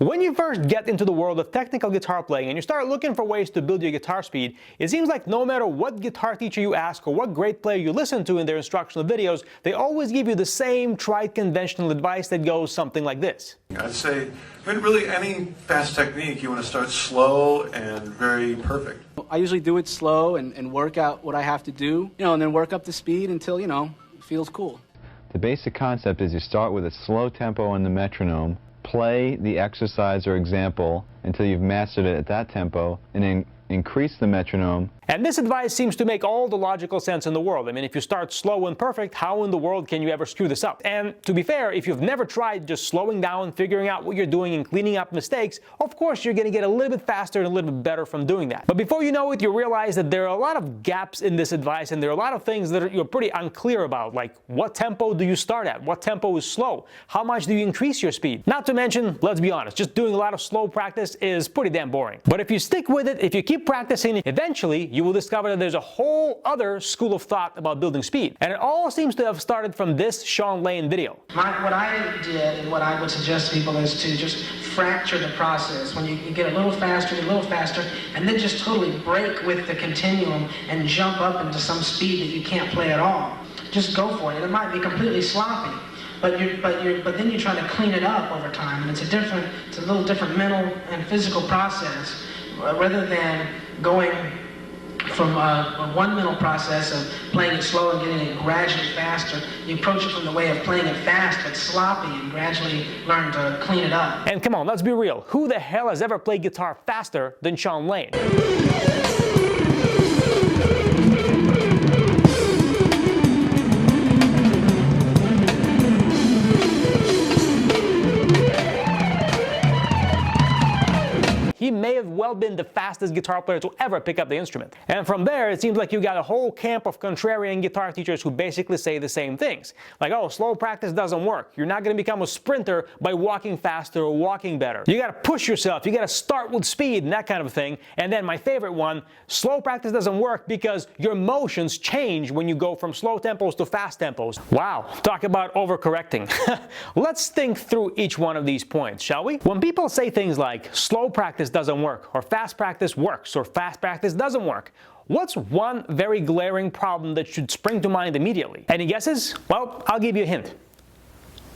When you first get into the world of technical guitar playing and you start looking for ways to build your guitar speed, it seems like no matter what guitar teacher you ask or what great player you listen to in their instructional videos, they always give you the same tried conventional advice that goes something like this. I'd say, really any fast technique, you want to start slow and very perfect. I usually do it slow and work out what I have to do, and then work up the speed until, it feels cool. The basic concept is you start with a slow tempo on the metronome, play the exercise or example until you've mastered it at that tempo, and then increase the metronome. And this advice seems to make all the logical sense in the world. I mean, if you start slow and perfect, how in the world can you ever screw this up? And to be fair, if you've never tried just slowing down, figuring out what you're doing, and cleaning up mistakes, of course you're going to get a little bit faster and a little bit better from doing that. But before you know it, you realize that there are a lot of gaps in this advice, and there are a lot of things that you're pretty unclear about, like what tempo do you start at? What tempo is slow? How much do you increase your speed? Not to mention, let's be honest, just doing a lot of slow practice is pretty damn boring. But if you stick with it, if you keep practicing, eventually you will discover that there's a whole other school of thought about building speed. And it all seems to have started from this Shawn Lane video. What I did and what I would suggest to people is to just fracture the process. When you get a little faster, and then just totally break with the continuum and jump up into some speed that you can't play at all. Just go for it. It might be completely sloppy, but then you're trying to clean it up over time, and it's a little different mental and physical process, rather than going from one mental process of playing it slow and getting it gradually faster. You approach it from the way of playing it fast but sloppy and gradually learn to clean it up. And come on, let's be real. Who the hell has ever played guitar faster than Shawn Lane? He may have well been the fastest guitar player to ever pick up the instrument. And from there, it seems like you got a whole camp of contrarian guitar teachers who basically say the same things. Like, oh, slow practice doesn't work. You're not going to become a sprinter by walking faster or walking better. You got to push yourself. You got to start with speed and that kind of thing. And then my favorite one, slow practice doesn't work because your motions change when you go from slow tempos to fast tempos. Wow, talk about overcorrecting. Let's think through each one of these points, shall we? When people say things like slow practice doesn't work, or fast practice works, or fast practice doesn't work, what's one very glaring problem that should spring to mind immediately? Any guesses? Well, I'll give you a hint.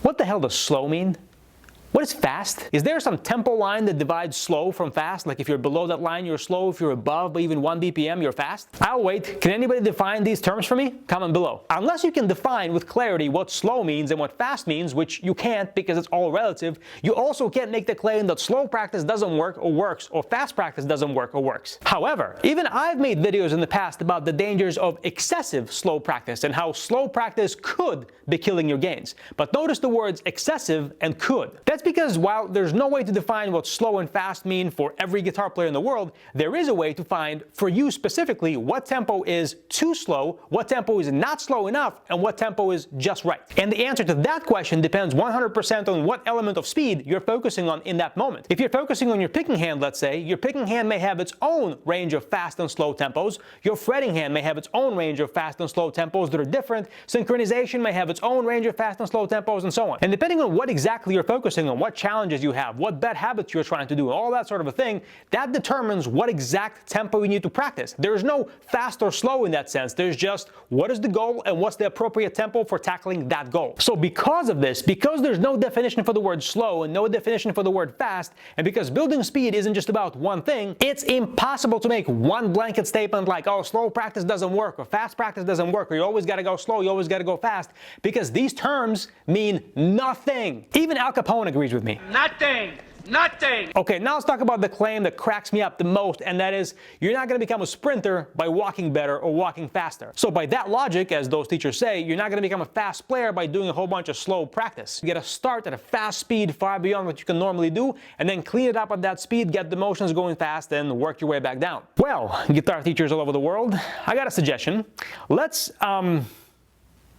What the hell does slow mean? What is fast? Is there some tempo line that divides slow from fast? Like if you're below that line, you're slow. If you're above by even 1 BPM, you're fast? I'll wait. Can anybody define these terms for me? Comment below. Unless you can define with clarity what slow means and what fast means, which you can't because it's all relative, you also can't make the claim that slow practice doesn't work or works, or fast practice doesn't work or works. However, even I've made videos in the past about the dangers of excessive slow practice and how slow practice could be killing your gains. But notice the words excessive and could. That's because while there's no way to define what slow and fast mean for every guitar player in the world, there is a way to find, for you specifically, what tempo is too slow, what tempo is not slow enough, and what tempo is just right. And the answer to that question depends 100% on what element of speed you're focusing on in that moment. If you're focusing on your picking hand, let's say, your picking hand may have its own range of fast and slow tempos, your fretting hand may have its own range of fast and slow tempos that are different, synchronization may have its own range of fast and slow tempos, and so on. And depending on what exactly you're focusing on, what challenges you have, what bad habits you're trying to do, all that sort of a thing, that determines what exact tempo you need to practice. There's no fast or slow in that sense. There's just what is the goal and what's the appropriate tempo for tackling that goal. So because of this, because there's no definition for the word slow and no definition for the word fast, and because building speed isn't just about one thing, it's impossible to make one blanket statement like, oh, slow practice doesn't work, or fast practice doesn't work, or you always got to go slow, you always got to go fast, because these terms mean nothing. Even Al Capone agrees with me. Nothing! Nothing! Okay, now let's talk about the claim that cracks me up the most, and that is, you're not going to become a sprinter by walking better or walking faster. So by that logic, as those teachers say, you're not going to become a fast player by doing a whole bunch of slow practice. You got to start at a fast speed far beyond what you can normally do, and then clean it up at that speed, get the motions going fast, and work your way back down. Well, guitar teachers all over the world, I got a suggestion. Let's,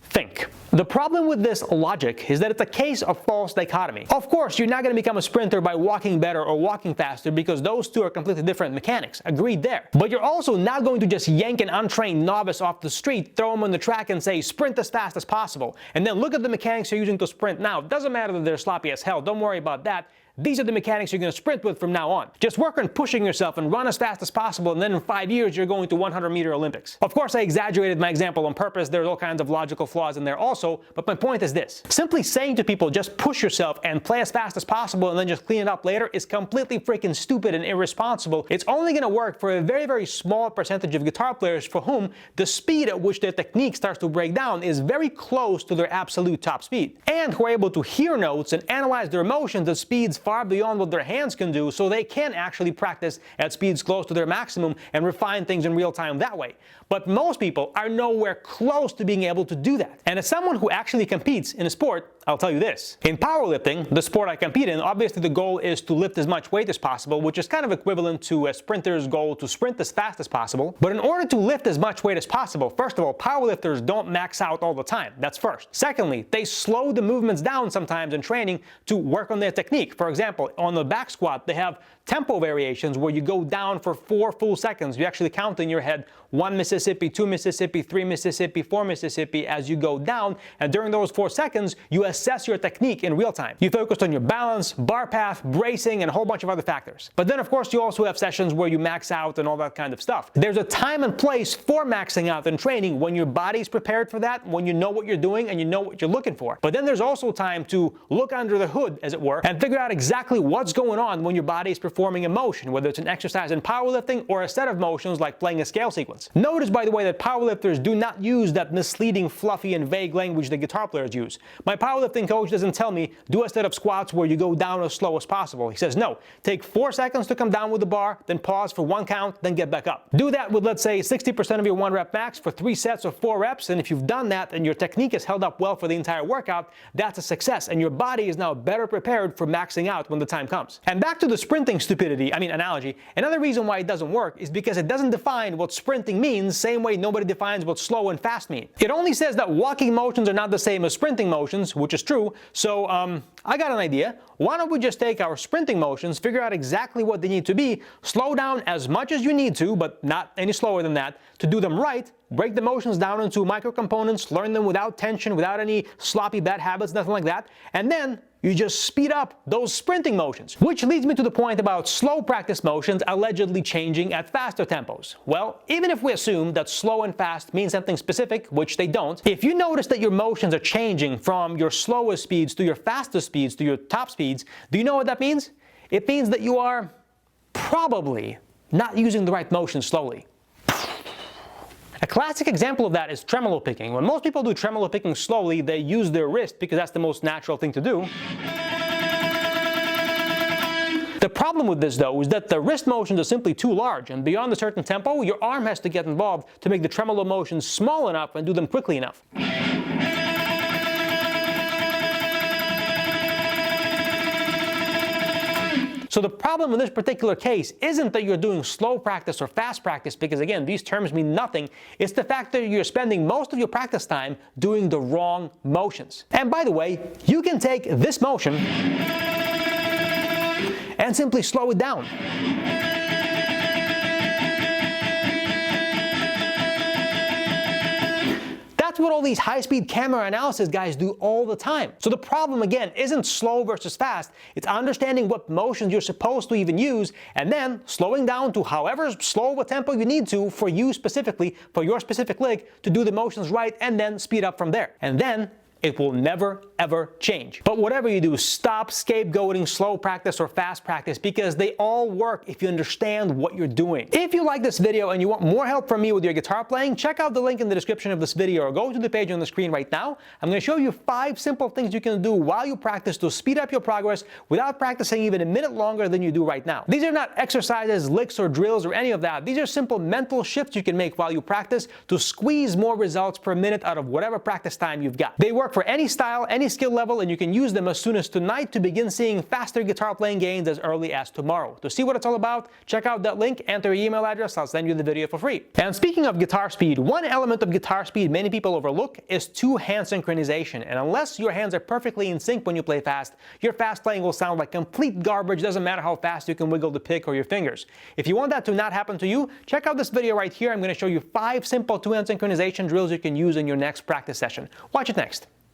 think. The problem with this logic is that it's a case of false dichotomy. Of course, you're not going to become a sprinter by walking better or walking faster because those two are completely different mechanics. Agreed there. But you're also not going to just yank an untrained novice off the street, throw him on the track and say, sprint as fast as possible. And then look at the mechanics you're using to sprint now. It doesn't matter that they're sloppy as hell. Don't worry about that. these are the mechanics you're going to sprint with from now on. Just work on pushing yourself and run as fast as possible, and then in 5 years you're going to 100-meter Olympics. Of course, I exaggerated my example on purpose. There's all kinds of logical flaws in there also, but my point is this. Simply saying to people, just push yourself and play as fast as possible and then just clean it up later is completely freaking stupid and irresponsible. It's only going to work for a very, very small percentage of guitar players for whom the speed at which their technique starts to break down is very close to their absolute top speed, and who are able to hear notes and analyze their emotions at speeds far beyond what their hands can do, so they can actually practice at speeds close to their maximum and refine things in real time that way. But most people are nowhere close to being able to do that. And as someone who actually competes in a sport, I'll tell you this. In powerlifting, the sport I compete in, obviously the goal is to lift as much weight as possible, which is kind of equivalent to a sprinter's goal to sprint as fast as possible. But in order to lift as much weight as possible, first of all, powerlifters don't max out all the time. That's first. Secondly, they slow the movements down sometimes in training to work on their technique. For example, on the back squat, they have tempo variations where you go down for 4 full seconds. You actually count in your head 1 Mississippi, 2 Mississippi, 3 Mississippi, 4 Mississippi as you go down. And during those 4 seconds, you assess your technique in real time. You focus on your balance, bar path, bracing, and a whole bunch of other factors. But then, of course, you also have sessions where you max out and all that kind of stuff. There's a time and place for maxing out in training when your body's prepared for that, when you know what you're doing and you know what you're looking for. But then there's also time to look under the hood, as it were, and figure out exactly what's going on when your body's performing a motion, whether it's an exercise in powerlifting or a set of motions like playing a scale sequence. Notice, by the way, that powerlifters do not use that misleading, fluffy, and vague language that guitar players use. My powerlifting coach doesn't tell me, do a set of squats where you go down as slow as possible. He says, no, take 4 seconds to come down with the bar, then pause for 1 count, then get back up. Do that with, let's say, 60% of your 1 rep max for 3 sets of 4 reps, and if you've done that and your technique is held up well for the entire workout, that's a success, and your body is now better prepared for maxing out when the time comes. And back to the sprinting stupidity, analogy, another reason why it doesn't work is because it doesn't define what sprinting means, same way nobody defines what slow and fast mean. It only says that walking motions are not the same as sprinting motions, which is true, so I got an idea. Why don't we just take our sprinting motions, figure out exactly what they need to be, slow down as much as you need to, but not any slower than that, to do them right, break the motions down into micro components, learn them without tension, without any sloppy bad habits, nothing like that, and then you just speed up those sprinting motions. Which leads me to the point about slow practice motions allegedly changing at faster tempos. Well, even if we assume that slow and fast mean something specific, which they don't, if you notice that your motions are changing from your slowest speeds to your fastest speeds to your top speeds, do you know what that means? It means that you are probably not using the right motion slowly. A classic example of that is tremolo picking. When most people do tremolo picking slowly, they use their wrist because that's the most natural thing to do. The problem with this, though, is that the wrist motions are simply too large, and beyond a certain tempo, your arm has to get involved to make the tremolo motions small enough and do them quickly enough. So the problem in this particular case isn't that you're doing slow practice or fast practice, because again, these terms mean nothing. It's the fact that you're spending most of your practice time doing the wrong motions. And by the way, you can take this motion and simply slow it down. That's what all these high-speed camera analysis guys do all the time. So the problem, again, isn't slow versus fast. It's understanding what motions you're supposed to even use, and then slowing down to however slow of a tempo you need to for you specifically, for your specific leg, to do the motions right, and then speed up from there. And then it will never, ever change. But whatever you do, stop scapegoating slow practice or fast practice, because they all work if you understand what you're doing. If you like this video and you want more help from me with your guitar playing, check out the link in the description of this video or go to the page on the screen right now. I'm going to show you 5 simple things you can do while you practice to speed up your progress without practicing even a minute longer than you do right now. These are not exercises, licks, or drills or any of that. These are simple mental shifts you can make while you practice to squeeze more results per minute out of whatever practice time you've got. They work for any style, any skill level, and you can use them as soon as tonight to begin seeing faster guitar playing gains as early as tomorrow. To see what it's all about, check out that link, enter your email address, I'll send you the video for free. And speaking of guitar speed, one element of guitar speed many people overlook is 2-hand synchronization. And unless your hands are perfectly in sync when you play fast, your fast playing will sound like complete garbage. Doesn't matter how fast you can wiggle the pick or your fingers. If you want that to not happen to you, check out this video right here. I'm going to show you 5 simple 2-hand synchronization drills you can use in your next practice session. Watch it next.